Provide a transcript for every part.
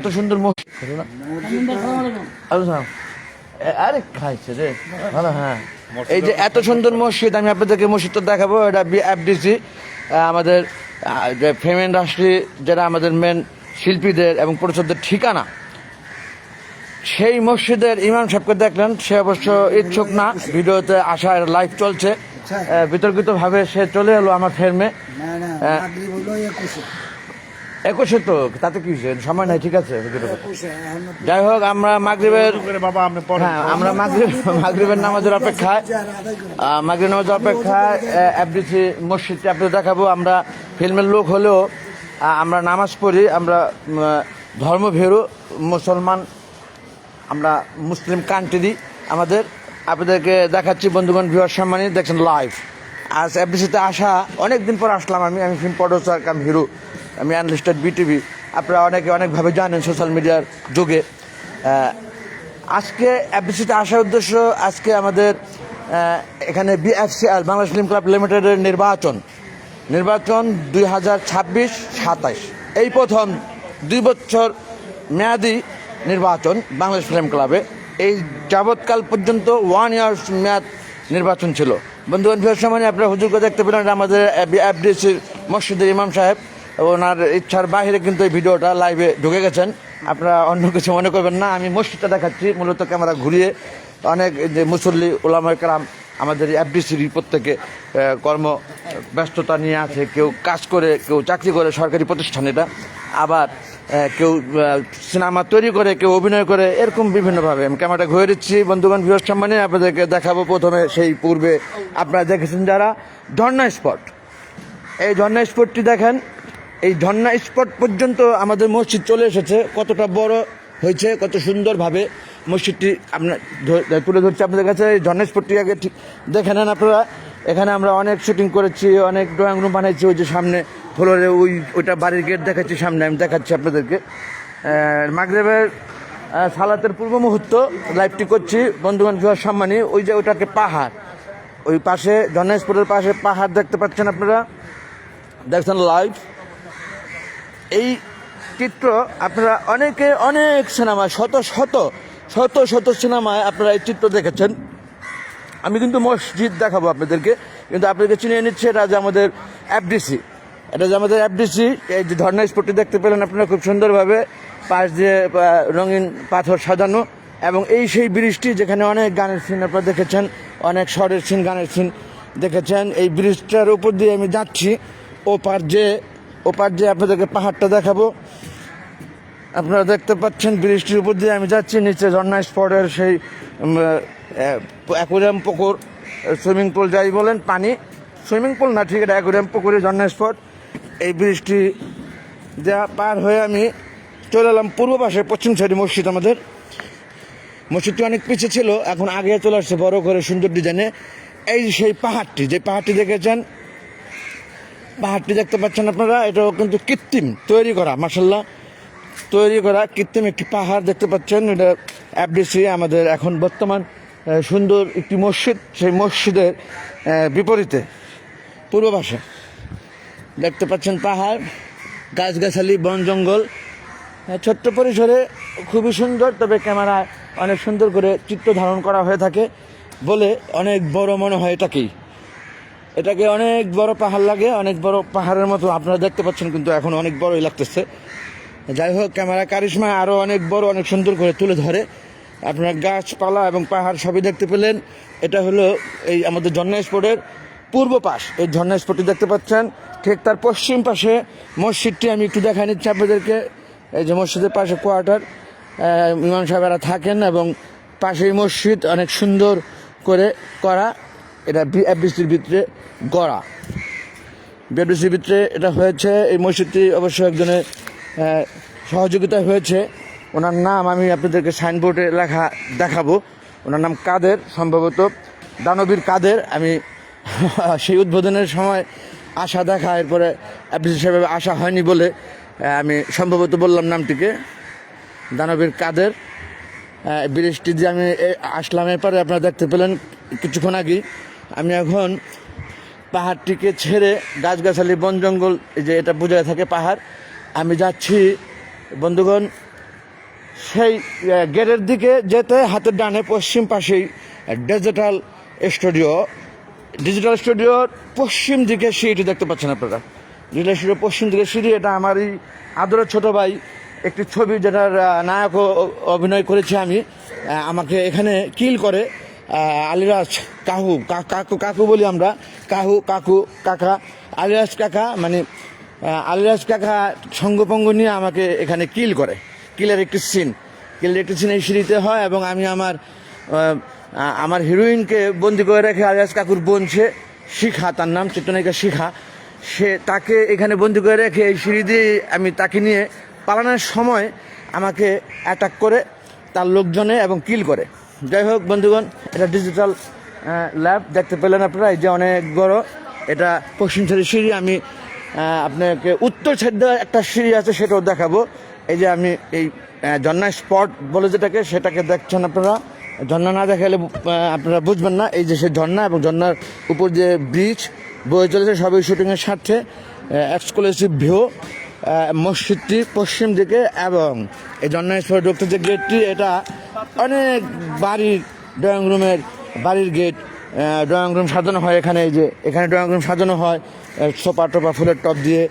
এত সুন্দর মসজিদ আরে খাইছে রে ভালো। হ্যাঁ, এই যে এত সুন্দর মসজিদ, আমি আপনাদেরকে মসজিদটা দেখাবো। এটা বিএফডিসি, আমাদের যে ফেম ইন্ডাস্ট্রি, যারা আমাদের মেন শিল্পীদের এবং পরিচালকদের ঠিকানা, সেই মসজিদের ইমাম সাহেবকে দেখলেন। সে অবশ্য ইচ্ছুক না ভিডিওতে আসার, লাইভ চলছে। বিতর্কিত ভাবে সে চলে এলো আমার ফেরমে। 21 তো তাতে কি হয়েছে, সময় নাই, ঠিক আছে। যাই হোক, আমরা মাগরিবের মাগরিবের নামাজের অপেক্ষায় এফডিসি মসজিদটি আপনাদের দেখাবো। আমরা ফিল্মের লোক হলেও আমরা নামাজ পড়ি, আমরা ধর্মভীরু মুসলমান, আমরা মুসলিম কান্ট্রি আমাদের। আপনাদেরকে দেখাচ্ছি বন্ধুগণ, ভিউয়ার সম্মানিত, দেখছেন লাইভ। আজ এফডিসিতে আসা অনেক দিন পর আসলাম। আমি ফিল্ম প্রডিউসার কাম হিরো, আমি আনলিস্টেড বিটিভি, আপনারা অনেকে অনেকভাবে জানেন সোশ্যাল মিডিয়ার যুগে। আজকে এফডিসিতে আসার উদ্দেশ্য, আজকে আমাদের এখানে বিএফসিএল বাংলাদেশ ফিল্ম ক্লাব লিমিটেডের নির্বাচন 2026-27, এই প্রথম 2 বছর মেয়াদি নির্বাচন বাংলাদেশ ফিল্ম ক্লাবে। এই যাবৎকাল পর্যন্ত 1 ইয়ার্স মেয়াদ নির্বাচন ছিল। বন্ধুগণ, ভিউয়ার সম্মানিত, আপনারা হুজুরকে দেখতে পেলেন, আমাদের এফডিসির মসজিদের ইমাম সাহেব। ওনার ইচ্ছার বাইরে কিন্তু এই ভিডিওটা লাইভে ঢুকে গেছেন। আপনারা অন্য কিছু মনে করবেন না, আমি মসজিদটা দেখাচ্ছি মূলত ক্যামেরা ঘুরিয়ে। অনেক যে মুসল্লি ওলামায়ে কেরাম আমাদের এফডিসির প্রত্যেকে কর্ম ব্যস্ততা নিয়ে আছে, কেউ কাজ করে, কেউ চাকরি করে সরকারি প্রতিষ্ঠান, এটা আবার কেউ সিনেমা তৈরি করে, কেউ অভিনয় করে, এরকম বিভিন্নভাবে আমি ক্যামেরাটা ঘুরে দিচ্ছি। বন্ধুগণ, ভিউয়ার সম্মানে আপনাদেরকে দেখাবো। প্রথমে সেই পূর্বে আপনারা দেখেছেন যারা ঝর্ণা স্পট, এই ঝর্ণা স্পটটি দেখেন। এই ঝর্ণা স্পট পর্যন্ত আমাদের মসজিদ চলে এসেছে। কতটা বড় হয়েছে, কত সুন্দরভাবে মসজিদটি আপনার তুলে ধরছে আপনাদের কাছে। এই ঝর্ণা স্পটটি আগে ঠিক দেখে নেন আপনারা। এখানে আমরা অনেক শুটিং করেছি, অনেক ড্রয়িং রুম বানাইছি। ওই যে সামনে ফ্লোরে ওইটা বাড়ির গেট দেখাচ্ছি, সামনে আমি দেখাচ্ছি আপনাদেরকে। মাগরিবের সালাতের পূর্ব মুহূর্ত লাইভটি করছি বন্ধুগণ, ভিউয়ার সম্মানী। ওই যে ওইটাকে পাহাড়, ওই পাশে ঝর্ণা স্পটের পাশে পাহাড় দেখতে পাচ্ছেন আপনারা, দেখছেন লাইভ। এই চিত্র আপনারা অনেকে অনেক সিনেমায়, শত শত সিনেমায় আপনারা এই চিত্র দেখেছেন। আমি কিন্তু মসজিদ দেখাবো আপনাদেরকে, কিন্তু আপনাদেরকে চিনিয়ে নিচ্ছে এটা যে আমাদের এফডিসি। এটা যে আমাদের এফডিসি। এই যে ঝর্ণা স্পটটি দেখতে পেলেন আপনারা খুব সুন্দরভাবে, পাশ দিয়ে রঙিন পাথর সাজানো, এবং এই সেই ব্রিজটি যেখানে অনেক গানের সিন আপনারা দেখেছেন, অনেক শর্টের সিন, গানের সিন দেখেছেন। এই ব্রিজটার উপর দিয়ে আমি যাচ্ছি, ওপার যে আপনাদেরকে পাহাড়টা দেখাবো। আপনারা দেখতে পাচ্ছেন ব্রিজটির উপর দিয়ে আমি যাচ্ছি। নিচে ঝর্ণা স্পটের সেই অ্যাকোয়ারিয়াম পুকুর, সুইমিং পুল যাই বলেন, পানি সুইমিং পুল না, ঠিক, এটা অ্যাকোয়ারিয়াম পুকুরে ঝর্ণা স্পট। এই ব্রিজটি যা পার হয়ে আমি চলে এলাম পূর্ব পাশে, পশ্চিম সাইডে মসজিদ। আমাদের মসজিদটি অনেক পিছিয়ে ছিল, এখন আগে চলে আসছে বড় করে সুন্দর ডিজাইনে। এই সেই পাহাড়টি, যে পাহাড়টি দেখেছেন, পাহাড়টি দেখতে পাচ্ছেন আপনারা, এটাও কিন্তু কৃত্রিম তৈরি করা, মাশাআল্লাহ তৈরি করা কৃত্রিম একটি পাহাড় দেখতে পাচ্ছেন। এটা এফডিসি আমাদের এখন বর্তমান সুন্দর একটি মসজিদ। সেই মসজিদের বিপরীতে পূর্ব পাশে দেখতে পাচ্ছেন পাহাড়, গাছগাছালি, বন জঙ্গল, ছোট্ট পরিসরে খুবই সুন্দর। তবে ক্যামেরায় অনেক সুন্দর করে চিত্র ধারণ করা হয়ে থাকে বলে অনেক বড় মনে হয়। এটাকে অনেক বড় পাহাড় লাগে, অনেক বড় পাহাড়ের মতো আপনারা দেখতে পাচ্ছেন, কিন্তু এখন অনেক বড়ই লাগতেছে। যাই হোক, ক্যামেরা কারিশমা আরও অনেক বড়, অনেক সুন্দর করে তুলে ধরে। আপনারা গাছপালা এবং পাহাড় সবই দেখতে পেলেন। এটা হলো এই আমাদের ঝর্ণা স্পটের পূর্ব পাশ। এই ঝর্ণা স্পটটি দেখতে পাচ্ছেন, ঠিক তার পশ্চিম পাশে মসজিদটি আমি একটু দেখাই নিচ্ছি আপনাদেরকে। এই যে মসজিদের পাশে কোয়ার্টার, ইমাম সাহেবেরা থাকেন, এবং পাশেই মসজিদ অনেক সুন্দর করে করা। এটা বিএফডিসির ভিতরে গড়া, বিএফডিসির ভিতরে এটা হয়েছে। এই মসজিদটি অবশ্য একজনের সহযোগিতায় হয়েছে। ওনার নাম আমি আপনাদেরকে সাইনবোর্ডে লেখা দেখাবো। ওনার নাম কাদের, সম্ভবত দানবীর কাদের। আমি সেই উদ্বোধনের সময় আশা দেখা, এরপরে এফডিসি সাহেব আসা হয়নি বলে আমি সম্ভবত বললাম নামটিকে, দানবীর কাদের। ব্রিজটি দিয়ে আমি আসলাম, এরপরে আপনারা দেখতে পেলেন কিছুক্ষণ আগেই। আমি এখন পাহাড়টিকে ছেড়ে, গাছগাছালি, বন জঙ্গল, এই যে এটা বোঝায় থাকে পাহাড়, আমি যাচ্ছি বন্ধুগণ সেই গেটের দিকে যেতে হাতের ডানে পশ্চিম পাশেই ডিজিটাল স্টুডিও। ডিজিটাল স্টুডিওর পশ্চিম দিকে সিঁড়িটি দেখতে পাচ্ছেন আপনারা। ডিজিটাল স্টুডিওর পশ্চিম দিকে সিঁড়ি, এটা আমারই আদরের ছোট ভাই একটি ছবি যেটার নায়ক অভিনয় করেছি আমি। আমাকে এখানে কিল করে আলিরাজ কাকু, কাকু কাকু বলি আমরা, কাকু কাকা, আলিরাজ কাকা, মানে আলিরাজ কাকা সঙ্গপঙ্গ নিয়ে আমাকে এখানে কিল করে। কিলের একটি সিন এই সিঁড়িতে হয় এবং আমি আমার হিরোইনকে বন্দি করে রেখে আলিরাজ কাকুর বোন, সে শিখা, তার নাম চিত্রনায়িকা শিখা, সে তাকে এখানে বন্দি করে রেখে এই সিঁড়ি দিয়ে আমি তাকে নিয়ে পালানোর সময় আমাকে অ্যাটাক করে তার লোকজনে এবং কিল করে। যাই হোক বন্ধুগণ, এটা ডিজিটাল ল্যাব দেখতে পেলেন আপনারা, এই যে অনেক বড়। এটা পশ্চিম সাইডের সিঁড়ি। আমি আপনাকে উত্তর সাইডে একটা সিঁড়ি আছে, সেটাও দেখাবো। এই যে আমি এই ঝর্ণা স্পট বলে যেটাকে, সেটাকে দেখছেন আপনারা। ঝর্ণা না দেখালে আপনারা বুঝবেন না। এই যে সে ঝর্ণা এবং ঝর্ণার উপর যে ব্রিজ বয়ে চলেছে, সবই শুটিংয়ের স্বার্থে। এক্সক্লুসিভ ভিউ মসজিদটি পশ্চিম দিকে এবং এই ঝর্ণা স্পট ঢুকতে যে গেটটি, এটা অনেক বাড়ির ড্রয়িং রুমের বাড়ির গেট। ড্রয়িং রুম সাজানো হয় এখানে, এই যে এখানে ড্রয়িং রুম সাজানো হয় সোফা টোপা ফুলের টপ দিয়ে,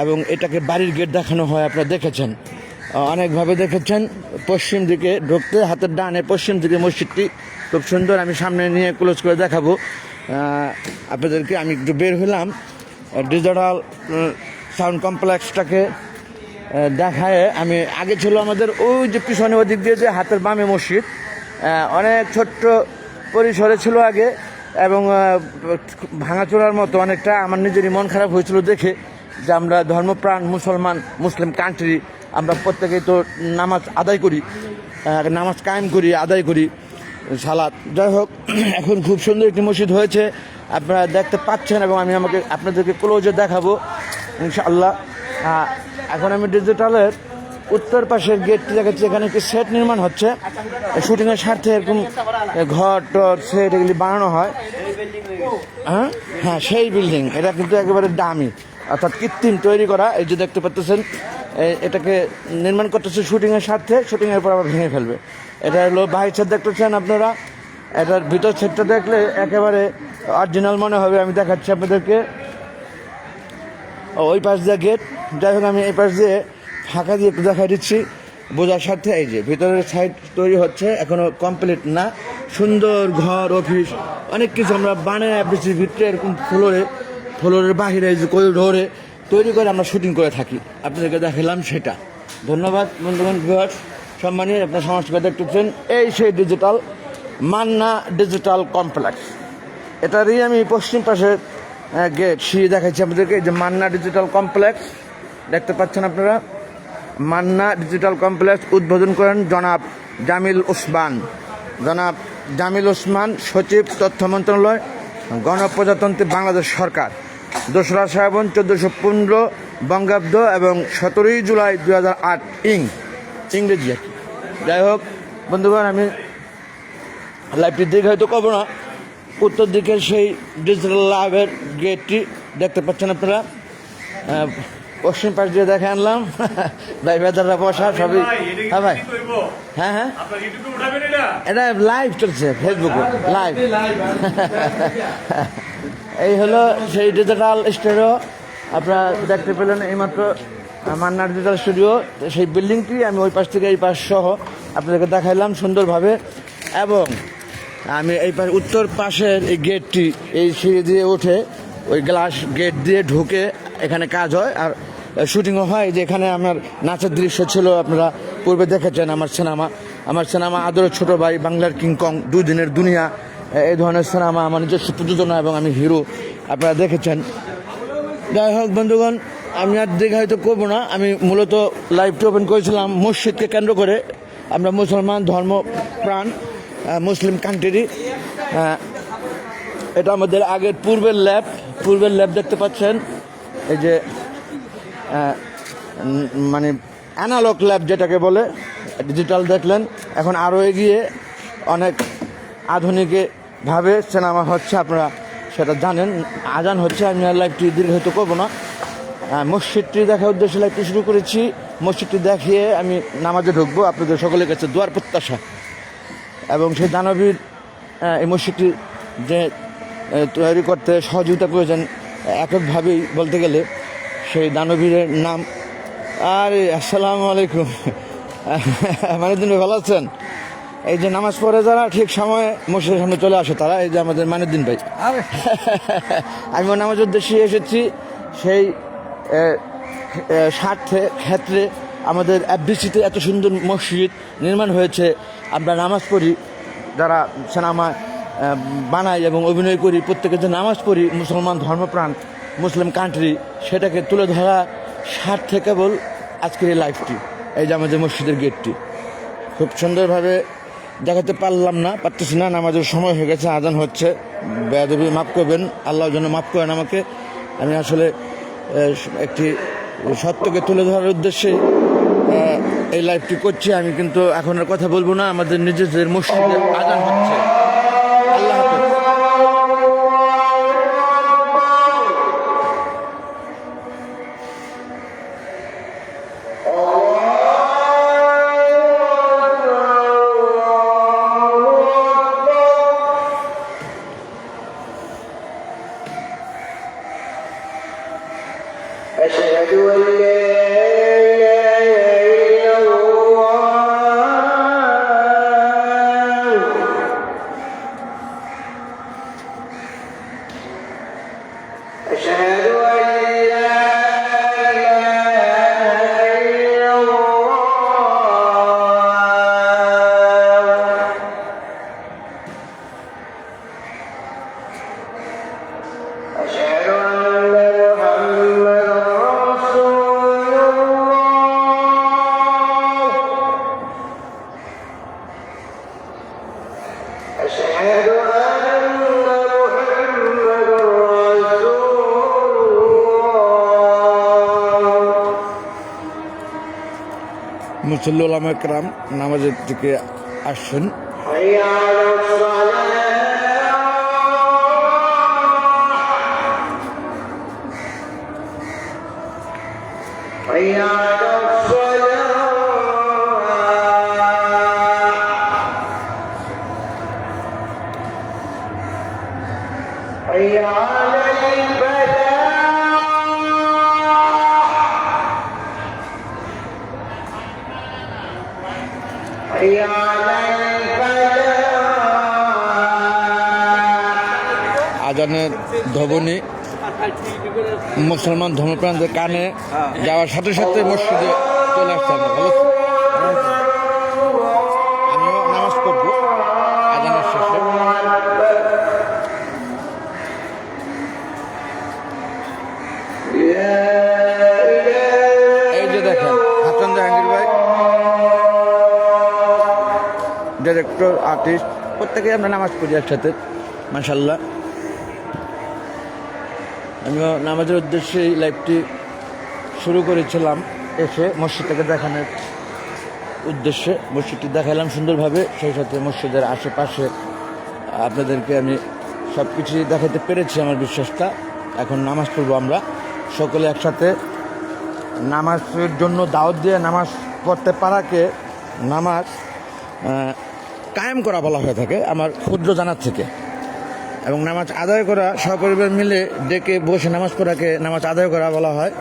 এবং এটাকে বাড়ির গেট দেখানো হয়। আপনারা দেখেছেন, অনেকভাবে দেখেছেন। পশ্চিম দিকে ঢুকতে হাতের ডানে পশ্চিম দিকে মসজিদটি খুব সুন্দর। আমি সামনে নিয়ে ক্লোজ করে দেখাবো আপনাদেরকে। আমি একটু বের হলাম ডিজিটাল সাউন্ড কমপ্লেক্সটাকে দেখায়। আমি আগে ছিল আমাদের ওই যে পিছনে ওদিক দিয়ে যে হাতের বামে মসজিদ, অনেক ছোট্ট পরিসরে ছিল আগে এবং ভাঙাচোরার মতো অনেকটা। আমার নিজেরই মন খারাপ হয়েছিল দেখে যে আমরা ধর্মপ্রাণ মুসলিম কান্ট্রি, আমরা প্রত্যেকেই তো নামাজ আদায় করি, নামাজ কায়েম করি, আদায় করি সালাত। যাই হোক, এখন খুব সুন্দর একটি মসজিদ হয়েছে, আপনারা দেখতে পাচ্ছেন এবং আমি আপনাদেরকে ক্লোজে দেখাবো ইনশাআল্লাহ। এখন আমি ডিজিটালের উত্তর পাশের গেটটি দেখাচ্ছি। এখানে একটি সেট নির্মাণ হচ্ছে শুটিংয়ের স্বার্থে। এরকম ঘর টর সেট এগুলি বানানো হয়। হ্যাঁ, সেই বিল্ডিং। এটা কিন্তু একেবারে দামি, অর্থাৎ কৃত্রিম তৈরি করা। এই যে দেখতে পাচ্ছেন, এটাকে নির্মাণ করতেছে শুটিংয়ের স্বার্থে, শুটিংয়ের পর আবার ভেঙে ফেলবে। এটা হলো বাহির সাইড দেখতেছেন আপনারা। এটার ভিতর সাইডটা দেখলে একেবারে অরিজিনাল মনে হবে। আমি দেখাচ্ছি আপনাদেরকে। ওই পাশ দিয়ে গেট। যাই হোক, আমি এই পাশ দিয়ে ফাঁকা দিয়ে একটু দেখা দিচ্ছি বোঝার সাথে। এই যে ভিতরের সাইড তৈরি হচ্ছে, এখনো কমপ্লিট না। সুন্দর ঘর, অফিস, অনেক কিছু আমরা বানায় আপনি ভিতরে এরকম ফ্লোরের বাহিরে যে করিডোরে তৈরি করে আমরা শুটিং করে থাকি। আপনাদেরকে দেখালাম সেটা। ধন্যবাদ বন্ধুগণ, ভিউয়ার্স সম্মানীয়, আপনার সংস্কৃতি দেখতেছেন। এই সেই ডিজিটাল মান্না ডিজিটাল কমপ্লেক্স। এটারই আমি পশ্চিম পাশে গেট সিঁড়ি দেখাচ্ছি আপনাদেরকে। এই যে মান্না ডিজিটাল কমপ্লেক্স দেখতে পাচ্ছেন আপনারা। মান্না ডিজিটাল কমপ্লেক্স উদ্বোধন করেন জনাব জামিল ওসমান, সচিব, তথ্য মন্ত্রণালয়, গণপ্রজাতন্ত্রী বাংলাদেশ সরকার, 2রা শ্রাবণ 1415 বঙ্গাব্দ এবং 17ই জুলাই 2008 ইংরেজি আর কি। যাই হোক বন্ধুগণ, আমি লাইভটির দিকে হয়তো কব না। উত্তর দিকে সেই ডিজিটাল ল্যাবের গেটটি দেখতে পাচ্ছেন আপনারা। পশ্চিম পাশ দিয়ে দেখে আনলাম ভাই, বেদাররা বসা সবই। হ্যাঁ ভাই, হ্যাঁ, এটা লাইভ চলছে ফেসবুকে লাইভ। এই হলো সেই ডিজিটাল স্টুডিও, আপনারা দেখতে পেলেন এইমাত্র মান্না ডিজিটাল স্টুডিও। সেই বিল্ডিংটি আমি ওই পাশ থেকে এই পাশ সহ আপনাদেরকে দেখাইলাম সুন্দরভাবে। এবং আমি এই পাশ উত্তর পাশের এই গেটটি, এই সিঁড়ি দিয়ে উঠে ওই গ্লাস গেট দিয়ে ঢুকে এখানে কাজ হয় আর শুটিংও হয়। যে এখানে আমার নাচের দৃশ্য ছিল, আপনারা পূর্বে দেখেছেন। আমার সিনেমা আদরের ছোট ভাই, বাংলার কিংকং, 2 দিনের দুনিয়া, এই ধরনের সিনেমা আমার নিজস্ব প্রযোজনা এবং আমি হিরো, আপনারা দেখেছেন। যাই হোক বন্ধুগণ, আমি আর দিকে হয়তো করবো না। আমি মূলত লাইভটি ওপেন করেছিলাম মসজিদকে কেন্দ্র করে। আমরা মুসলমান ধর্মপ্রাণ মুসলিম কান্ট্রি। এটা আমাদের আগের পূর্বের ল্যাব দেখতে পাচ্ছেন। এই যে মানে অ্যানালগ ল্যাব যেটাকে বলে, ডিজিটাল দেখলেন। এখন আরও এগিয়ে অনেক আধুনিকভাবে সিনেমা হচ্ছে, আপনারা সেটা জানেন। আজান হচ্ছে, আমি আর লাইভটি দীর্ঘায়িত করবো না। মসজিদটি দেখার উদ্দেশ্যে লাইভটি শুরু করেছি। মসজিদটি দেখিয়ে আমি নামাজে ঢুকবো, আপনাদের সকলের কাছে দোয়ার প্রত্যাশা। এবং সেই দানবীর এই মসজিদটি যে তৈরি করতে সহযোগিতা প্রয়োজন এককভাবেই বলতে গেলে সেই দানবীরের নাম। আরে আসসালামু আলাইকুম, মানিদ্দিন ভাই ভালো আছেন? এই যে নামাজ পড়ে যারা ঠিক সময়ে মসজিদের সামনে চলে আসে তারা, এই যে আমাদের মানিদ্দিন ভাই। আমিও নামাজের উদ্দেশ্যে এসেছি। সেই স্বার্থে ক্ষেত্রে আমাদের এফডিসিতে এত সুন্দর মসজিদ নির্মাণ হয়েছে। আমরা নামাজ পড়ি, যারা সিনেমা বানাই এবং অভিনয় করি, প্রত্যেকে যে নামাজ পড়ি, মুসলমান ধর্মপ্রাণ, মুসলিম কান্ট্রি, সেটাকে তুলে ধরা স্বার্থে কেবল আজকের এই লাইফটি। এই যে আমাদের মসজিদের গেটটি খুব সুন্দরভাবে দেখাতে পারতেছি না, নামাজের সময় হয়ে গেছে, আজান হচ্ছে। বেয়াদবি মাফ করবেন, আল্লাহর জন্য মাফ করেন আমাকে। আমি আসলে একটি সত্যকে তুলে ধরার উদ্দেশ্যে এই লাইভটি করছি। আমি কিন্তু এখন আর কথা বলবো না, আমাদের নিজেদের মসজিদে আজান হচ্ছে। আল্লাহ হাফেজ। أشهد أن لا إله إلا الله أشهد أن لا إله إلا الله أشهد أن محمدا رسول الله أشهد أن محمدا رسول الله মুসল্লি ওলামা کرام নামাজের দিকে আসছেন। حي على الصلاة حي على الصلاة حي على الفلاح حي على الفلاح আজানের ধ্বনি মুসলমান ধর্মপ্রাণদের কানে যাওয়ার সাথে সাথে মসজিদে চলে আসছে। আমরা ভালো, আমিও নামাজ পড়বো আজানের শেষে। এই যে দেখেন হাসান জাহাঙ্গীর ভাই, ডিরেক্টর, আর্টিস্ট, প্রত্যেকেই আমরা নামাজ পড়ি একসাথে, মাশাআল্লাহ। আমিও নামাজের উদ্দেশ্যে এই লাইভটি শুরু করেছিলাম, এসে মসজিদটাকে দেখানোর উদ্দেশ্যে মসজিদটি দেখালাম সুন্দরভাবে। সেই সাথে মসজিদের আশেপাশে আপনাদেরকে আমি সব কিছুই দেখাতে পেরেছি, আমার বিশ্বাসটা। এখন নামাজ পড়বো আমরা সকলে একসাথে। নামাজের জন্য দাওয়াত দিয়ে নামাজ পড়তে পারাকে নামাজ কায়েম করা বলা হয়ে থাকে আমার ক্ষুদ্র জানার থেকে। এবং নামাজ আদায় করা, সপরিবার মিলে ডেকে বসে নামাজ পড়াকে নামাজ আদায় করা বলা হয়।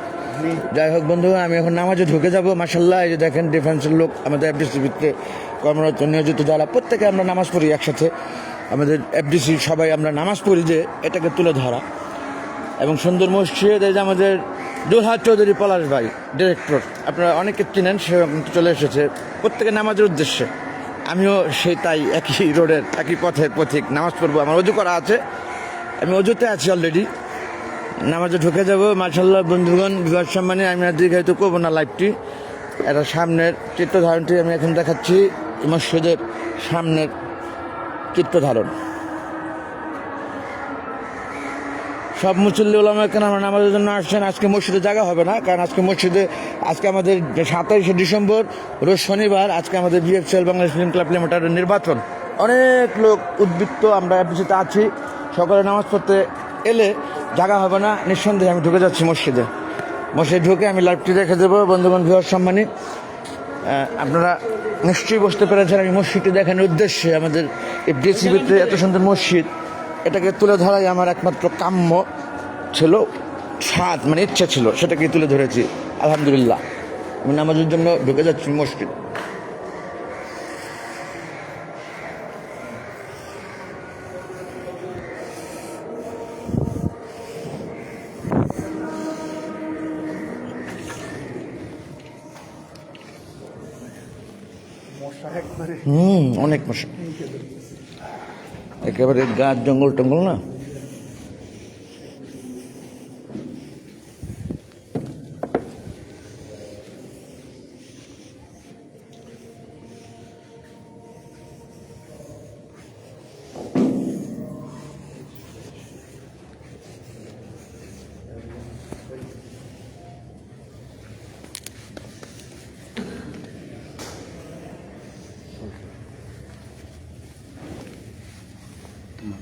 যাই হোক বন্ধু, আমি এখন নামাজে ঢুকে যাব। মাশাআল্লাহ, এই যে দেখেন ডিফেন্সের লোক, আমাদের এফডিসিতে কর্মরত নিয়োজিত যারা, প্রত্যেকে আমরা নামাজ পড়ি একসাথে। আমাদের এফডিসি সবাই আমরা নামাজ পড়ি, যে এটাকে তুলে ধরা। এবং সুন্দর মসজিদ, এই যে আমাদের দুলহাদ চৌধুরী পলাশ ভাই, ডিরেক্টর, আপনারা অনেকে চিনেন, সে চলে এসেছে প্রত্যেকে নামাজের উদ্দেশ্যে। আমিও সেই তাই একই রোডের একই পথের পথিক, নামাজ পড়বো। আমার অজু করা আছে, আমি অজুতে আছি অলরেডি, নামাজে ঢুকে যাব। মাশাআল্লাহ বন্ধুগণ, বিবাহ সম্মানে আমি আর দীর্ঘায়িত করবো না লাইভটি। এটা সামনের চিত্রধারণটি আমি এখন দেখাচ্ছি, মসজিদের সামনের চিত্রধারণ। সব মুসল্লি ওলামা কেরাম নামাজের জন্য আসছেন। আজকে মসজিদে জায়গা হবে না, কারণ আজকে আমাদের 27শে ডিসেম্বর রোজ শনিবার, আজকে আমাদের বিএফসিএল বাংলাদেশ ফিল্ম ক্লাব লিমিটেডের নির্বাচন। অনেক লোক উদ্বৃত্ত, আমরা এফডিসিতে আছি। সকালে নামাজ পড়তে এলে জায়গা হবে না, নিঃসন্দেহে আমি ঢুকে যাচ্ছি মসজিদে। মসজিদে ঢুকে আমি লাইভটি রেখে দেবো। বন্ধুগণ, ভিউয়ার সম্মানী, আপনারা নিশ্চয়ই বুঝতে পেরেছেন আমি মসজিদটি দেখানোর উদ্দেশ্যে আমাদের এই ডিসিবিতে এত সুন্দর মসজিদ এটাকে তুলে ধরাই আমার একমাত্র কাম্য ছিল, স্বাদ মানে ইচ্ছা ছিল, সেটাকে তুলে ধরেছি। আলহামদুলিল্লাহ, আমি নামাজের জন্য ঢুকে যাচ্ছি মসজিদ। অনেক মশা, একেবারে গাছ জঙ্গল টঙ্গল না।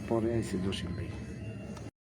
পরে আইসি জসিম ভাই।